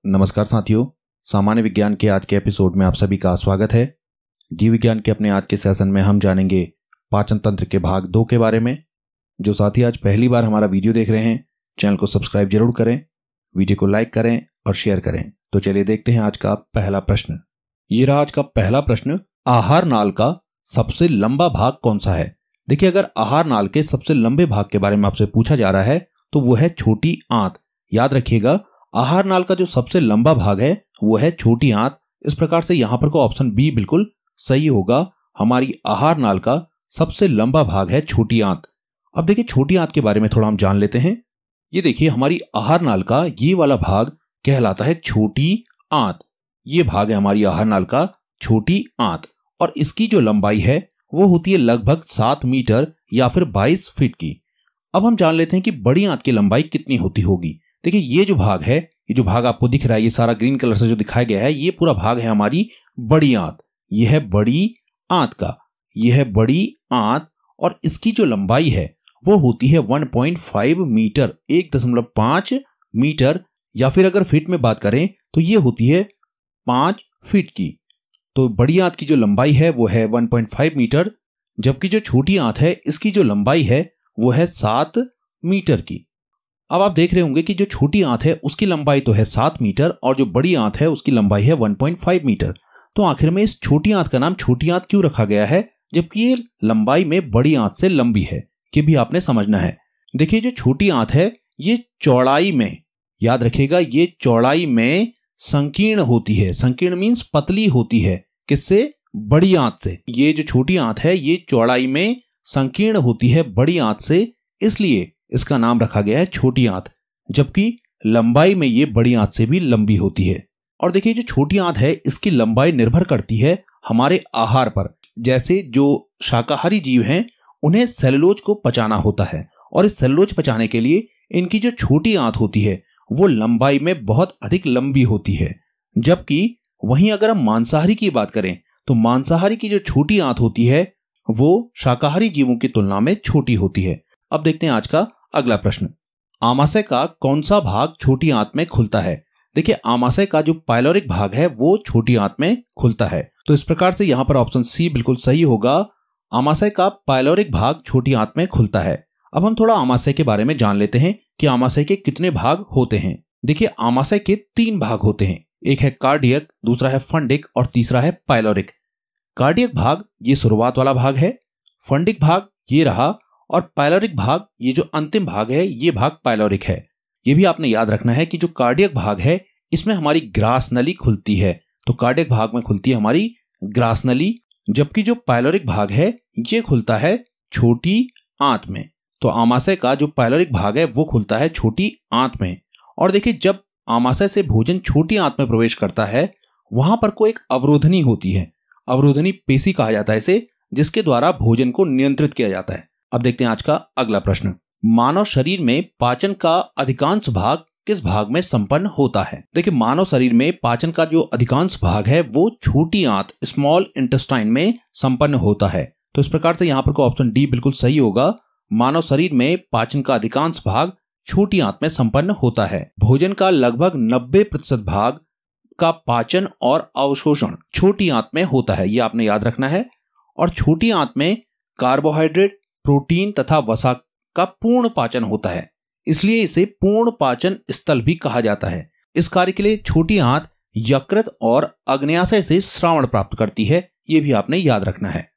नमस्कार साथियों, सामान्य विज्ञान के आज के एपिसोड में आप सभी का स्वागत है। जीव विज्ञान के अपने आज के सेशन में हम जानेंगे पाचन तंत्र के भाग 2 के बारे में। जो साथी आज पहली बार हमारा वीडियो देख रहे हैं, चैनल को सब्सक्राइब जरूर करें, वीडियो को लाइक करें और शेयर करें। तो चलिए देखते हैं आज का पहला प्रश्न। ये रहा आज का पहला प्रश्न। आहार नाल का सबसे लंबा भाग कौन सा है? देखिए, अगर आहार नाल के सबसे लंबे भाग के बारे में आपसे पूछा जा रहा है तो वो है छोटी आंत। याद रखिएगा, आहार नाल का जो सबसे लंबा भाग है वो है छोटी आंत। इस प्रकार से यहां पर को ऑप्शन बी बिल्कुल सही होगा। हमारी आहार नाल का सबसे लंबा भाग है छोटी आंत। अब देखिए, छोटी आंत के बारे में थोड़ा हम जान लेते हैं। ये देखिए, हमारी आहार नाल का ये वाला भाग कहलाता है छोटी आंत। ये भाग है हमारी आहार नाल का छोटी आंत और इसकी जो लंबाई है वो होती है लगभग 7 मीटर या फिर 22 फीट की। अब हम जान लेते हैं कि बड़ी आंत की लंबाई कितनी होती होगी। देखिए, ये जो भाग है, ये जो भाग आपको दिख रहा है, ये सारा ग्रीन कलर से जो दिखाया गया है, ये पूरा भाग है हमारी बड़ी आंत। ये है बड़ी आंत का, ये है बड़ी आंत और इसकी जो लंबाई है वो होती है 1.5 मीटर, 1.5 मीटर या फिर अगर फीट में बात करें तो ये होती है 5 फीट की। तो बड़ी आंत की जो लंबाई है वो है 1.5 मीटर, जबकि जो छोटी आंत है इसकी जो लंबाई है वो है 7 मीटर की। अब आप देख रहे होंगे कि जो छोटी आंत है उसकी लंबाई तो है 7 मीटर और जो बड़ी आंत है उसकी लंबाई है 1.5 मीटर। तो आखिर में इस छोटी आंत का नाम छोटी आंत क्यों रखा गया है, जबकि ये लंबाई में बड़ी आंत से लंबी है? ये भी आपने समझना है। देखिए, जो छोटी आंत है ये चौड़ाई में, याद रखिएगा, ये चौड़ाई में संकीर्ण होती है। संकीर्ण मीन्स पतली होती है। किससे? बड़ी आंत से। ये जो छोटी आंत है ये चौड़ाई में संकीर्ण होती है बड़ी आंत से, इसलिए इसका नाम रखा गया है छोटी आंत, जबकि लंबाई में ये बड़ी आंत से भी लंबी होती है। और देखिए, जो छोटी आंत है इसकी लंबाई निर्भर करती है हमारे आहार पर। जैसे जो शाकाहारी जीव हैं उन्हें सेलुलोज को पचाना होता है और इस सेलुलोज पचाने के लिए इनकी जो छोटी आंत होती है वो लंबाई में बहुत अधिक लंबी होती है। जबकि वहीं अगर हम मांसाहारी की बात करें तो मांसाहारी की जो छोटी आंत होती है वो शाकाहारी जीवों की तुलना में छोटी होती है। अब देखते हैं आज का अगला प्रश्न। आमाशय का कौन सा भाग छोटी आंत में खुलता है? देखिए, आमाशय का जो पाइलोरिक भाग है वो छोटी आंत में खुलता है। तो इस प्रकार से यहां पर ऑप्शन सी बिल्कुल सही होगा। आमाशय का पाइलोरिक भाग छोटी आंत में खुलता है। अब हम थोड़ा आमाशय के बारे में जान लेते हैं कि आमाशय के कितने भाग होते हैं। देखिए, आमाशय के 3 भाग होते हैं। एक है कार्डियक, दूसरा है फंडिक और तीसरा है पाइलोरिक। कार्डियक भाग ये शुरुआत वाला भाग है, फंडिक भाग ये रहा और पाइलोरिक भाग ये जो अंतिम भाग है ये भाग पाइलोरिक है। ये भी आपने याद रखना है कि जो कार्डियक भाग है इसमें हमारी ग्रास नली खुलती है। तो कार्डियक भाग में खुलती है हमारी ग्रास नली, जबकि जो पाइलोरिक भाग है ये खुलता है छोटी आंत में। तो आमाशय का जो पाइलोरिक भाग है वो खुलता है छोटी आंत में। और देखिए, जब आमाशय से भोजन छोटी आंत में प्रवेश करता है वहां पर कोई एक अवरोधनी होती है। अवरोधनी पेशी कहा जाता है इसे, जिसके द्वारा भोजन को नियंत्रित किया जाता है। अब देखते हैं आज का अगला प्रश्न। मानव शरीर में पाचन का अधिकांश भाग किस भाग में संपन्न होता है? देखिए, मानव शरीर में पाचन का जो अधिकांश भाग है वो छोटी आंत, स्मॉल इंटेस्टाइन में संपन्न होता है। तो इस प्रकार से यहाँ पर को ऑप्शन डी बिल्कुल सही होगा। मानव शरीर में पाचन का अधिकांश भाग छोटी आंत में संपन्न होता है। भोजन का लगभग 90% भाग का पाचन और अवशोषण छोटी आंत में होता है, ये आपने याद रखना है। और छोटी आंत में कार्बोहाइड्रेट, प्रोटीन तथा वसा का पूर्ण पाचन होता है, इसलिए इसे पूर्ण पाचन स्थल भी कहा जाता है। इस कार्य के लिए छोटी आंत यकृत और अग्न्याशय से श्रावण प्राप्त करती है, यह भी आपने याद रखना है।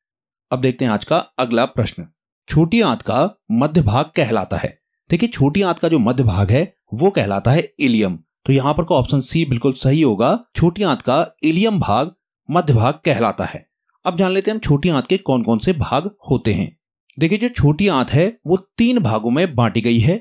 अब देखते हैं आज का अगला प्रश्न। छोटी आंत का मध्य भाग कहलाता है। देखिए, छोटी आंत का जो मध्य भाग है वो कहलाता है इलियम। तो यहां पर को ऑप्शन सी बिल्कुल सही होगा। छोटी आंत का इलियम भाग मध्य भाग कहलाता है। अब जान लेते हैं हम छोटी आंत के कौन कौन से भाग होते हैं। देखिए, जो छोटी आंत है वो 3 भागों में बांटी गई है।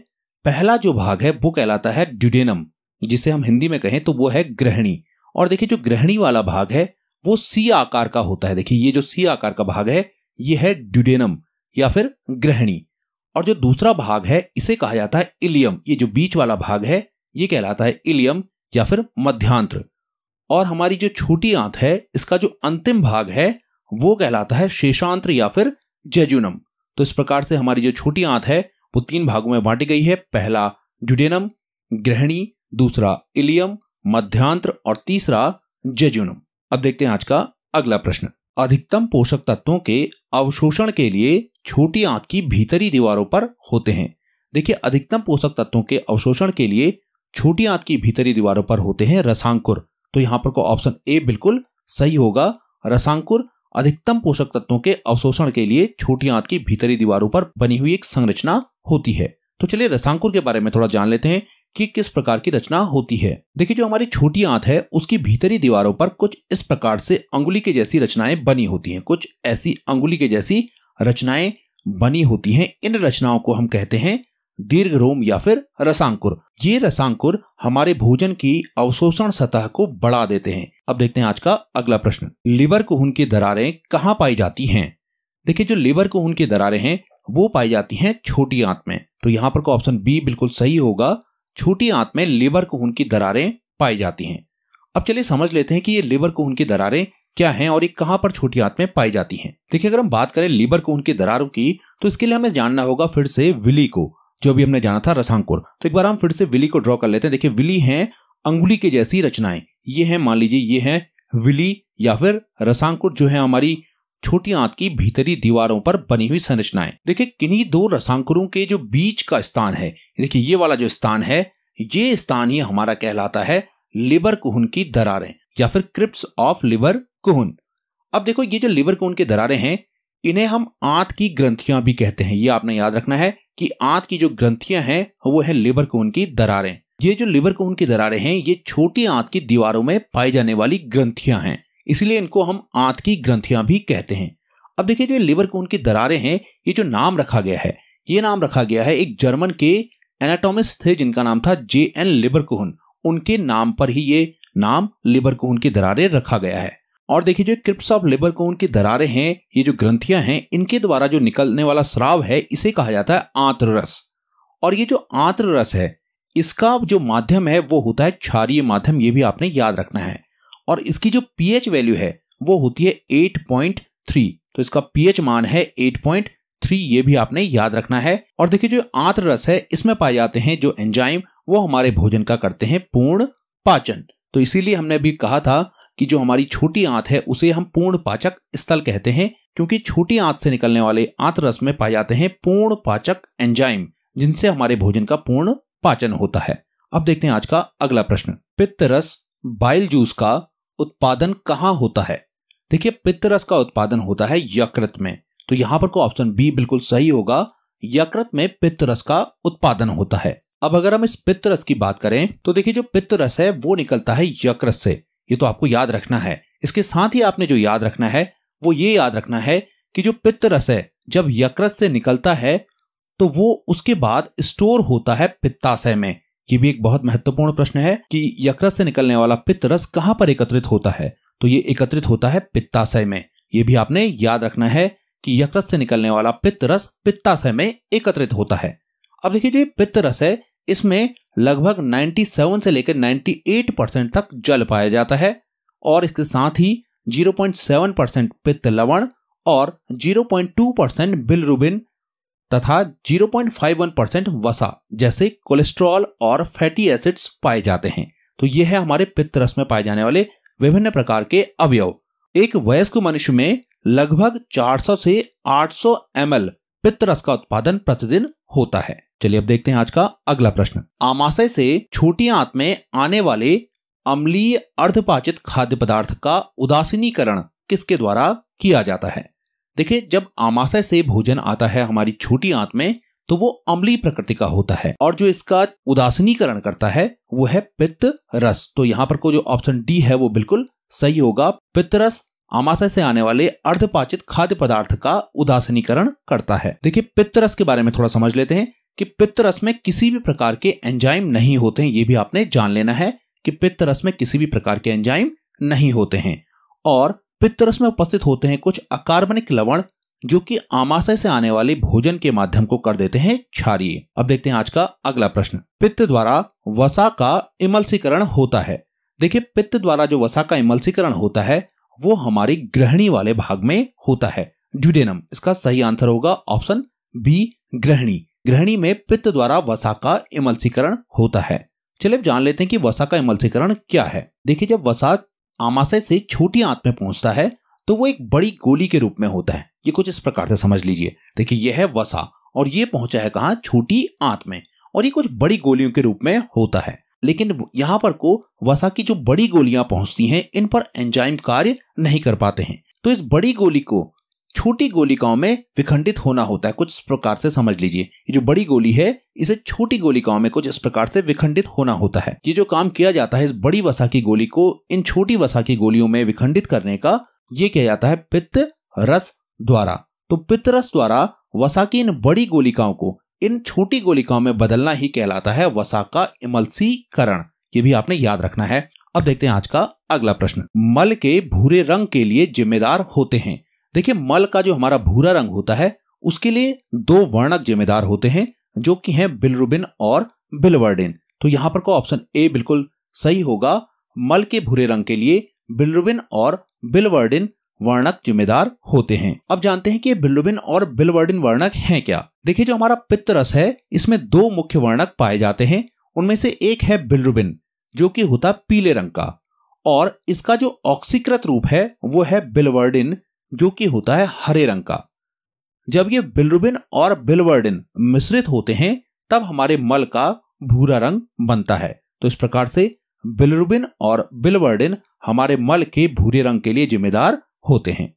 पहला जो भाग है वो कहलाता है ड्यूडेनम, जिसे हम हिंदी में कहें तो वो है ग्रहणी। और देखिए, जो ग्रहणी वाला भाग है वो सी आकार का होता है। देखिए, ये जो सी आकार का भाग है ये है ड्यूडेनम या फिर ग्रहणी। और जो दूसरा भाग है इसे कहा जाता है इलियम। ये जो बीच वाला भाग है ये कहलाता है इलियम या फिर मध्यांत्र। और हमारी जो छोटी आंत है इसका जो अंतिम भाग है वो कहलाता है शेषांत्र या फिर जेजुनम। तो इस प्रकार से हमारी जो छोटी आंत है वो 3 भागों में बांटी गई है। पहला ड्यूडेनम, ग्रहणी, दूसरा इलियम, मध्यांत्र और तीसरा जेजुनम। अब देखते हैं आज का अगला प्रश्न। अधिकतम पोषक तत्वों के अवशोषण के लिए छोटी आंत की भीतरी दीवारों पर होते हैं। देखिए, अधिकतम पोषक तत्वों के अवशोषण के लिए छोटी आंत की भीतरी दीवारों पर होते हैं रसांकुर। तो यहां पर को ऑप्शन ए बिल्कुल सही होगा। रसांकुर अधिकतम पोषक तत्वों के अवशोषण के लिए छोटी आंत की भीतरी दीवारों पर बनी हुई एक संरचना होती है। तो चलिए रसांकुर के बारे में थोड़ा जान लेते हैं कि किस प्रकार की रचना होती है। देखिए, जो हमारी छोटी आंत है उसकी भीतरी दीवारों पर कुछ इस प्रकार से अंगुली के जैसी रचनाएं बनी होती हैं। कुछ ऐसी अंगुली के जैसी रचनाएं बनी होती हैं। इन रचनाओं को हम कहते हैं दीर्घरोम या फिर रसांकुर। ये रसांकुर हमारे भोजन की अवशोषण सतह को बढ़ा देते हैं। अब देखते हैं आज का अगला प्रश्न। लीवर कुहन की दरारें कहां पाई जाती हैं? देखिए, जो लीवर कुहन की दरारें हैं वो पाई जाती हैं छोटी आंत में। तो यहां पर को ऑप्शन बी बिल्कुल सही होगा। छोटी आंत में लीवर कुहन की दरारें पाई जाती हैं। अब चलिए समझ लेते हैं कि ये लीवर कुहन की दरारें क्या हैं और ये कहां पर छोटी आंत में पाई जाती हैं। देखिए, अगर हम बात करें लीवर कुहन की दरारों की तो इसके लिए हमें जानना होगा फिर से विली को, जो भी हमने जाना था रसांकुर। तो एक बार हम फिर से विली को ड्रॉ कर लेते हैं। देखिए, विली है अंगुली के जैसी रचनाएं। ये है, मान लीजिए ये है विली या फिर रसांकुर, जो है हमारी छोटी आंत की भीतरी दीवारों पर बनी हुई संरचनाएं। देखिए, किन्हीं दो रसांकुरों के जो बीच का स्थान है, देखिए ये वाला जो स्थान है, ये स्थान ही हमारा कहलाता है लीवर कुहन की दरारें या फिर क्रिप्ट्स ऑफ लीवर कुहन। अब देखो, ये जो लीवर कुहन की दरारें हैं इन्हें हम आंत की ग्रंथियां भी कहते हैं। ये आपने याद रखना है कि आंत की जो ग्रंथियां हैं वो है लीवर कुहन की दरारें। ये जो लीवर कुहन की दरारें हैं ये छोटी आंत की दीवारों में पाई जाने वाली ग्रंथियां हैं, इसलिए इनको हम आंत की ग्रंथियां भी कहते हैं। अब देखिए, जो लीवर कुहन की दरारें हैं, ये जो नाम रखा गया है, ये नाम रखा गया है एक जर्मन के एनाटॉमिस्ट थे जिनका नाम था J.N. लीवरकुहन। उनके नाम पर ही ये नाम लीवर कुहन की दरारें रखा गया है। और देखिए, जो क्रिप्ट्स ऑफ लीवर कुहन की दरारें हैं, ये जो ग्रंथियां हैं, इनके द्वारा जो निकलने वाला स्राव है इसे कहा जाता है आंत्र रस। और ये जो आंत्र रस है इसका जो माध्यम है वो होता है क्षारीय माध्यम। ये भी आपने याद रखना है। और इसकी जो पीएच वैल्यू है वो होती है 8.3। तो इसका पीएच मान है 8.3, ये भी आपने याद रखना है। और देखिए, जो आंत्र रस है इसमें पाए जाते हैं जो एंजाइम, वो हमारे भोजन का करते हैं पूर्ण पाचन। तो इसीलिए हमने भी कहा था कि जो हमारी छोटी आंत है उसे हम पूर्ण पाचक स्थल कहते हैं, क्योंकि छोटी आंत से निकलने वाले आंत्र रस में पाए जाते हैं पूर्ण पाचक एंजाइम, जिनसे हमारे भोजन का पूर्ण पाचन होता है। अब देखते हैं आज का अगला प्रश्न। पित्त रस बाइल जूस का उत्पादन कहां होता है? देखिए, पित्त रस का उत्पादन होता है यकृत में। तो यहां पर को ऑप्शन बी बिल्कुल सही होगा। यकृत में पित्त रस का उत्पादन होता है। अब अगर हम इस पित्त रस की बात करें तो देखिए, जो पित्त रस है वो निकलता है यकृत से। ये तो आपको याद रखना है। इसके साथ ही आपने जो याद रखना है वो ये याद रखना है कि जो पित्त रस है जब यकृत से निकलता है तो वो उसके बाद स्टोर होता है पित्ताशय में। ये भी एक बहुत महत्वपूर्ण प्रश्न है कि यकृत से निकलने वाला पित्त रस कहां पर एकत्रित होता है? तो ये एकत्रित होता है पित्ताशय में। ये भी आपने याद रखना है कि यकृत से निकलने वाला पित्त रस पित्ताशय में एकत्रित होता है। अब देखिए, जो पित्त रस है इसमें लगभग 97 से लेकर 98% तक जल पाया जाता है और इसके साथ ही 0.7% पित्त लवण और 0.2% बिलिरुबिन तथा 0.51% वसा जैसे कोलेस्ट्रॉल और फैटी एसिड्स पाए जाते हैं। तो यह है हमारे पित्त रस में पाए जाने वाले विभिन्न प्रकार के अवयव। एक वयस्क मनुष्य में लगभग 400 से 800 ml पित्त रस का उत्पादन प्रतिदिन होता है। चलिए अब देखते हैं आज का अगला प्रश्न। आमाशय से छोटी आंत में आने वाले अम्लीय अर्धपाचित खाद्य पदार्थ का उदासीनीकरण किसके द्वारा किया जाता है? देखिए, जब आमाशय से भोजन आता है हमारी छोटी आंत में तो वो अम्लीय प्रकृति का होता है और जो इसका उदासीनीकरण करता है वो है पित्त रस। तो यहाँ पर को जो ऑप्शन डी है वो बिल्कुल सही होगा। पित्त रस आमाशय से आने वाले अर्धपाचित खाद्य पदार्थ का उदासीनीकरण करता है। देखिए, पित्त रस के बारे में थोड़ा समझ लेते हैं कि पित्त रस में किसी भी प्रकार के एंजाइम नहीं होते हैं। ये भी आपने जान लेना है कि पित्त रस में किसी भी प्रकार के एंजाइम नहीं होते हैं और पित्त रस में उपस्थित होते हैं कुछ अकार्बनिक लवण जो कि आमाशय से आने वाले भोजन के माध्यम को कर देते हैं क्षारीय। अब देखते हैं आज का अगला प्रश्न। पित्त द्वारा वसा का इमल्सीकरण होता है। देखिए, पित्त द्वारा जो वसा का इमल्सीकरण होता है वो हमारी ग्रहणी वाले भाग में होता है, ड्यूडेनम। इसका सही आंसर होगा ऑप्शन बी, ग्रहणी। ग्रहणी में पित्त द्वारा वसा का इमल्सीकरण होता है। चलिए अब जान लेते हैं कि वसा का एमल्सीकरण क्या है। देखिए, जब वसा आमाशय से छोटी आंत में पहुंचता है तो वो एक बड़ी गोली के रूप में होता है। ये कुछ इस प्रकार से समझ लीजिए। देखिए, यह है वसा और ये पहुंचा है कहां? छोटी आंत में, और ये कुछ बड़ी गोलियों के रूप में होता है। लेकिन यहाँ पर को वसा की जो बड़ी गोलियां पहुंचती हैं, इन पर एंजाइम कार्य नहीं कर पाते हैं, तो इस बड़ी गोली को छोटी गोलिकाओं में विखंडित होना होता है। कुछ इस प्रकार से समझ लीजिए, ये जो बड़ी गोली है इसे छोटी गोलिकाओं में कुछ इस प्रकार से विखंडित होना होता है। ये जो काम किया जाता है इस बड़ी वसा की गोली को इन छोटी वसा की गोलियों में विखंडित करने का, ये किया जाता है पित्त रस द्वारा। तो पित्त रस द्वारा वसा की इन बड़ी गोलिकाओं को इन छोटी गोलिकाओं में बदलना ही कहलाता है वसा का इमल्सीकरण। ये भी आपने याद रखना है। अब देखते हैं आज का अगला प्रश्न। मल के भूरे रंग के लिए जिम्मेदार होते हैं। देखिए, मल का जो हमारा भूरा रंग होता है उसके लिए दो वर्णक जिम्मेदार होते हैं, जो कि हैं बिलिरुबिन और बिलिवर्डिन। तो यहां पर को ऑप्शन ए बिल्कुल सही होगा। मल के भूरे रंग के लिए बिलिरुबिन और बिलिवर्डिन वर्णक जिम्मेदार होते हैं। अब जानते हैं कि बिलिरुबिन और बिलिवर्डिन वर्णक हैं क्या। देखिए, जो हमारा पित्त रस है इसमें दो मुख्य वर्णक पाए जाते हैं। उनमें से एक है बिलिरुबिन, जो कि होता है पीले रंग का, और इसका जो ऑक्सीकृत रूप है वो है बिलिवर्डिन, जो कि होता है हरे रंग का। जब ये बिलिरुबिन और बिलिवर्डिन मिश्रित होते हैं तब हमारे मल का भूरा रंग बनता है। तो इस प्रकार से बिलिरुबिन और बिलिवर्डिन हमारे मल के भूरे रंग के लिए जिम्मेदार होते हैं।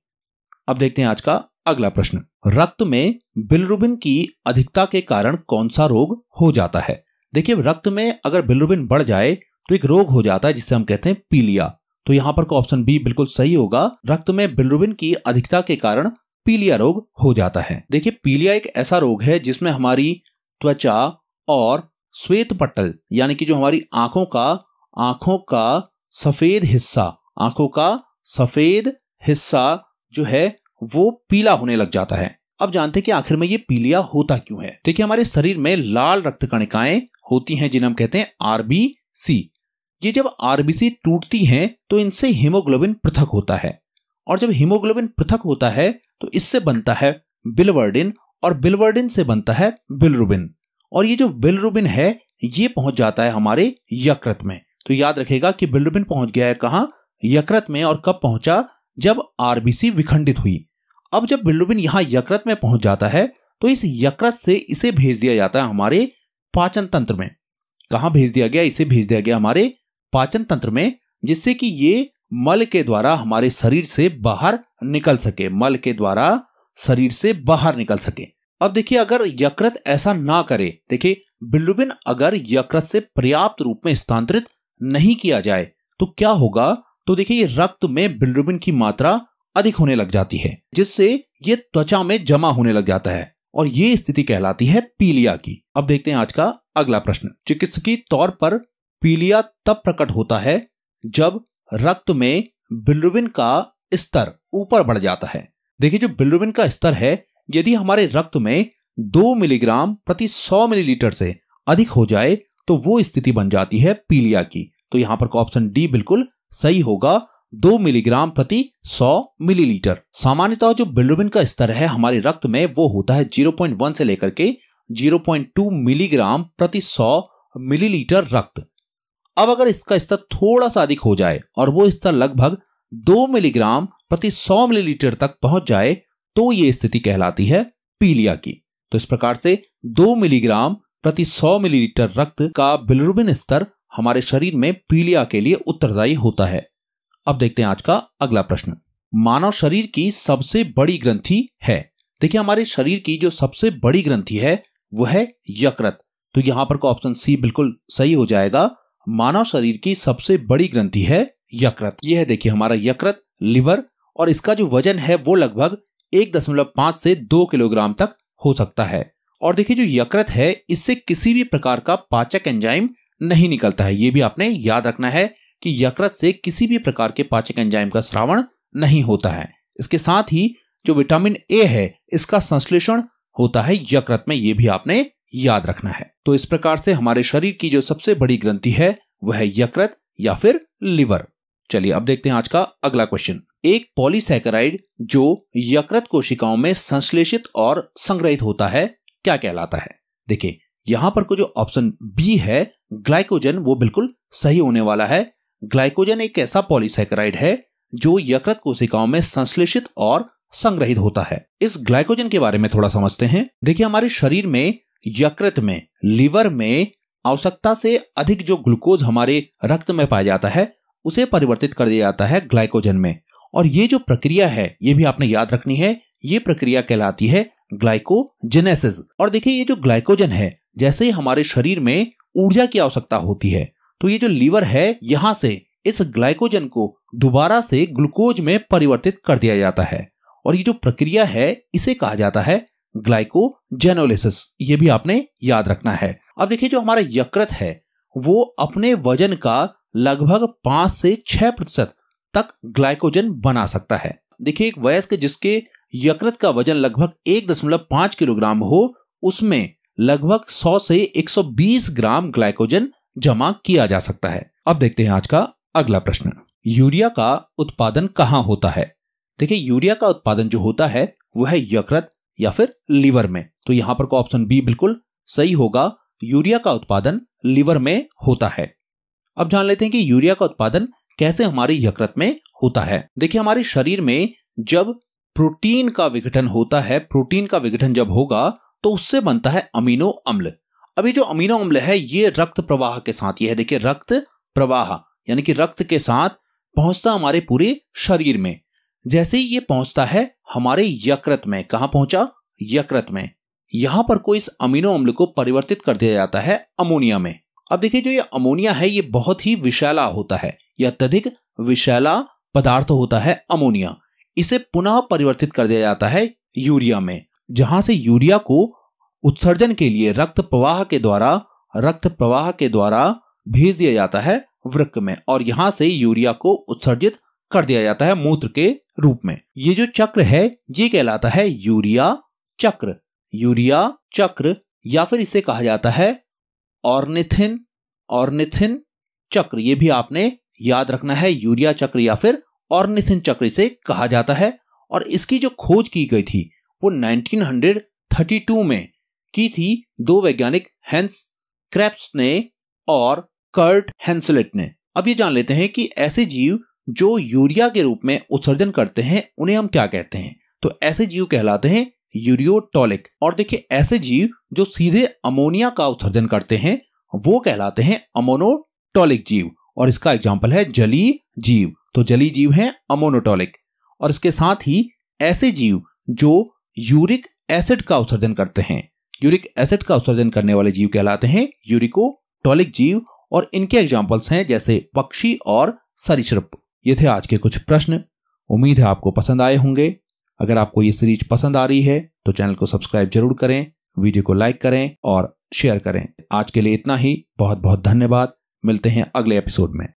अब देखते हैं आज का अगला प्रश्न। रक्त में बिलिरुबिन की अधिकता के कारण कौन सा रोग हो जाता है। देखिए, रक्त में अगर बिलिरुबिन बढ़ जाए तो एक रोग हो जाता है जिसे हम कहते हैं पीलिया। तो यहां पर को ऑप्शन बी बिल्कुल सही होगा। रक्त में बिलिरुबिन की अधिकता के कारण पीलिया रोग हो जाता है। देखिए, पीलिया एक ऐसा रोग है जिसमें हमारी त्वचा और श्वेत पटल यानी कि जो हमारी आंखों का सफेद हिस्सा जो है वो पीला होने लग जाता है। अब जानते हैं कि आखिर में ये पीलिया होता क्यों है। देखिए, हमारे शरीर में लाल रक्त कणिकाएं होती हैं जिन्हें हम कहते हैं आरबीसी। ये जब आरबीसी टूटती हैं तो इनसे हीमोग्लोबिन पृथक होता है, और जब हीमोग्लोबिन पृथक होता है तो इससे बनता है बिलिवर्डिन, और बिलिवर्डिन से बनता है बिलिरुबिन, और ये जो बिलिरुबिन है ये पहुंच जाता है हमारे यकृत में। तो याद रखेगा कि बिलिरुबिन पहुंच गया है कहां? यकृत में। और कब पहुंचा? जब आरबीसी विखंडित हुई। अब जब बिलिरुबिन यहां यकृत में पहुंच जाता है तो इस यकृत से इसे भेज दिया जाता है हमारे पाचन तंत्र में। कहां भेज दिया गया? इसे भेज दिया गया हमारे पाचन तंत्र में, जिससे कि ये मल के द्वारा हमारे शरीर से बाहर निकल सके, मल के द्वारा शरीर से बाहर निकल सके। अब देखिए, अगर यकृत ऐसा ना करे, देखिए बिलिरुबिन अगर यकृत से पर्याप्त रूप में स्थानांतरित नहीं किया जाए तो क्या होगा? तो देखिए, ये रक्त में बिलिरुबिन की मात्रा अधिक होने लग जाती है, जिससे ये त्वचा में जमा होने लग जाता है, और ये स्थिति कहलाती है पीलिया की। अब देखते हैं आज का अगला प्रश्न। चिकित्सकीय तौर पर पीलिया तब प्रकट होता है जब रक्त में बिलिरुबिन का स्तर ऊपर बढ़ जाता है। देखिए, जो बिलिरुबिन का स्तर है यदि हमारे रक्त में 2 मिलीग्राम प्रति 100 मिलीलीटर से अधिक हो जाए तो वो स्थिति बन जाती है पीलिया की। तो यहां पर ऑप्शन डी बिल्कुल सही होगा, 2 मिलीग्राम प्रति 100 मिलीलीटर। सामान्यतः जो बिलिरुबिन का स्तर है हमारे रक्त में वो होता है 0.1 से लेकर के 0.2 मिलीग्राम प्रति 100 मिलीलीटर रक्त। अब अगर इसका स्तर थोड़ा सा अधिक हो जाए और वो स्तर लगभग 2 मिलीग्राम प्रति 100 मिलीलीटर तक पहुंच जाए तो ये स्थिति कहलाती है पीलिया की। तो इस प्रकार से 2 मिलीग्राम प्रति 100 मिलीलीटर रक्त का बिलिरुबिन स्तर हमारे शरीर में पीलिया के लिए उत्तरदायी होता है। अब देखते हैं आज का अगला प्रश्न। मानव शरीर की सबसे बड़ी ग्रंथि है। देखिए, हमारे शरीर की जो सबसे बड़ी ग्रंथि है वो है यकृत। तो यहां पर का ऑप्शन सी बिल्कुल सही हो जाएगा। मानव शरीर की सबसे बड़ी ग्रंथि है यकृत। यह है देखिए हमारा यकृत, लिवर, और इसका जो वजन है वो लगभग 1.5 से 2 किलोग्राम तक हो सकता है। और देखिए, जो यकृत है इससे किसी भी प्रकार का पाचक एंजाइम नहीं निकलता है। ये भी आपने याद रखना है कि यकृत से किसी भी प्रकार के पाचक एंजाइम का स्रावण नहीं होता है। इसके साथ ही जो विटामिन ए है इसका संश्लेषण होता है यकृत में, ये भी आपने याद रखना है। तो इस प्रकार से हमारे शरीर की जो सबसे बड़ी ग्रंथि है वह है यकृत या फिर लिवर। चलिए अब देखते हैं आज का अगला क्वेश्चन। एक पॉलीसैकेराइड जो यकृत कोशिकाओं में संश्लेषित और संग्रहित होता है क्या कहलाता है। देखिए, यहां पर को जो ऑप्शन बी है ग्लाइकोजन वो बिल्कुल सही होने वाला है। ग्लाइकोजन एक ऐसा पॉलीसैकेराइड है जो यकृत कोशिकाओं में संश्लेषित और संग्रहित होता है। इस ग्लाइकोजन के बारे में थोड़ा समझते हैं। देखिए, हमारे शरीर में यकृत में, लीवर में आवश्यकता से अधिक जो ग्लूकोज हमारे रक्त में पाया जाता है उसे परिवर्तित कर दिया जाता है ग्लाइकोजन में। और ये जो प्रक्रिया है ये भी आपने याद रखनी है, ये प्रक्रिया कहलाती है ग्लाइकोजेनेसिस। और देखिए, ये जो ग्लाइकोजन है, जैसे ही हमारे शरीर में ऊर्जा की आवश्यकता होती है तो ये जो लीवर है यहां से इस ग्लाइकोजन को दोबारा से ग्लूकोज में परिवर्तित कर दिया जाता है। और ये जो प्रक्रिया है इसे कहा जाता है ग्लाइकोजेनोलिसिस। ये भी आपने याद रखना है। अब देखिए, जो हमारा यकृत है वो अपने वजन का लगभग 5 से 6% तक ग्लाइकोजन बना सकता है। देखिए, एक वयस्क जिसके यकृत का वजन लगभग 1.5 किलोग्राम हो उसमें लगभग 100 से 120 ग्राम ग्लाइकोजन जमा किया जा सकता है। अब देखते हैं आज का अगला प्रश्न। यूरिया का उत्पादन कहां होता है? देखिए, यूरिया का उत्पादन जो होता है वह है यकृत या फिर लीवर में। तो यहां पर को ऑप्शन बी बिल्कुल सही होगा। यूरिया का उत्पादन लीवर में होता है। अब जान लेते हैं कि यूरिया का उत्पादन कैसे हमारे यकृत में होता है। देखिए, हमारे शरीर में जब प्रोटीन का विघटन होता है, प्रोटीन का विघटन जब होगा तो उससे बनता है अमीनो अम्ल। अब ये जो अमीनो अम्ल है ये रक्त प्रवाह के साथ, ये है देखिए रक्त प्रवाह, यानी कि रक्त के साथ पहुंचता हमारे पूरे शरीर में। जैसे ही ये पहुंचता है हमारे यकृत में, कहां पहुंचा? यकृत में। यहां पर को इस अमीनो अम्ल को परिवर्तित कर दिया जाता है अमोनिया में। अब देखिए, जो ये अमोनिया है ये बहुत ही विषैला होता है, यह अत्यधिक विषैला पदार्थ होता है अमोनिया। इसे पुनः परिवर्तित कर दिया जाता है यूरिया में, जहां से यूरिया को उत्सर्जन के लिए रक्त प्रवाह के द्वारा भेज दिया जाता है वृक्क में, और यहां से यूरिया को उत्सर्जित कर दिया जाता है मूत्र के रूप में। ये जो चक्र है ये कहलाता है यूरिया चक्र। यूरिया चक्र या फिर इसे कहा जाता है ऑर्निथिन चक्र। ये भी आपने याद रखना है, यूरिया चक्र या फिर ऑर्निथिन चक्र इसे कहा जाता है। और इसकी जो खोज की गई थी वो 1932 में की थी दो वैज्ञानिक, हैंस क्रेब्स ने और कर्ट हेंसलेट ने। अब ये जान लेते हैं कि ऐसे जीव जो यूरिया के रूप में उत्सर्जन करते हैं उन्हें हम क्या कहते हैं? तो ऐसे जीव कहलाते हैं यूरियोटॉलिक। और देखिए, ऐसे जीव जो सीधे अमोनिया का उत्सर्जन करते हैं वो कहलाते हैं अमोनोटॉलिक जीव। और इसका एग्जाम्पल है जलीय जीव। तो जलीय जीव हैं अमोनोटॉलिक। और इसके साथ ही ऐसे जीव जो यूरिक एसिड का उत्सर्जन करते हैं, यूरिक एसिड का उत्सर्जन करने वाले जीव कहलाते हैं यूरिकोटॉलिक जीव। और इनके एग्जाम्पल्स हैं जैसे पक्षी और सरीसृप। ये थे आज के कुछ प्रश्न। उम्मीद है आपको पसंद आए होंगे। अगर आपको ये सीरीज पसंद आ रही है तो चैनल को सब्सक्राइब जरूर करें, वीडियो को लाइक करें और शेयर करें। आज के लिए इतना ही। बहुत बहुत धन्यवाद। मिलते हैं अगले एपिसोड में।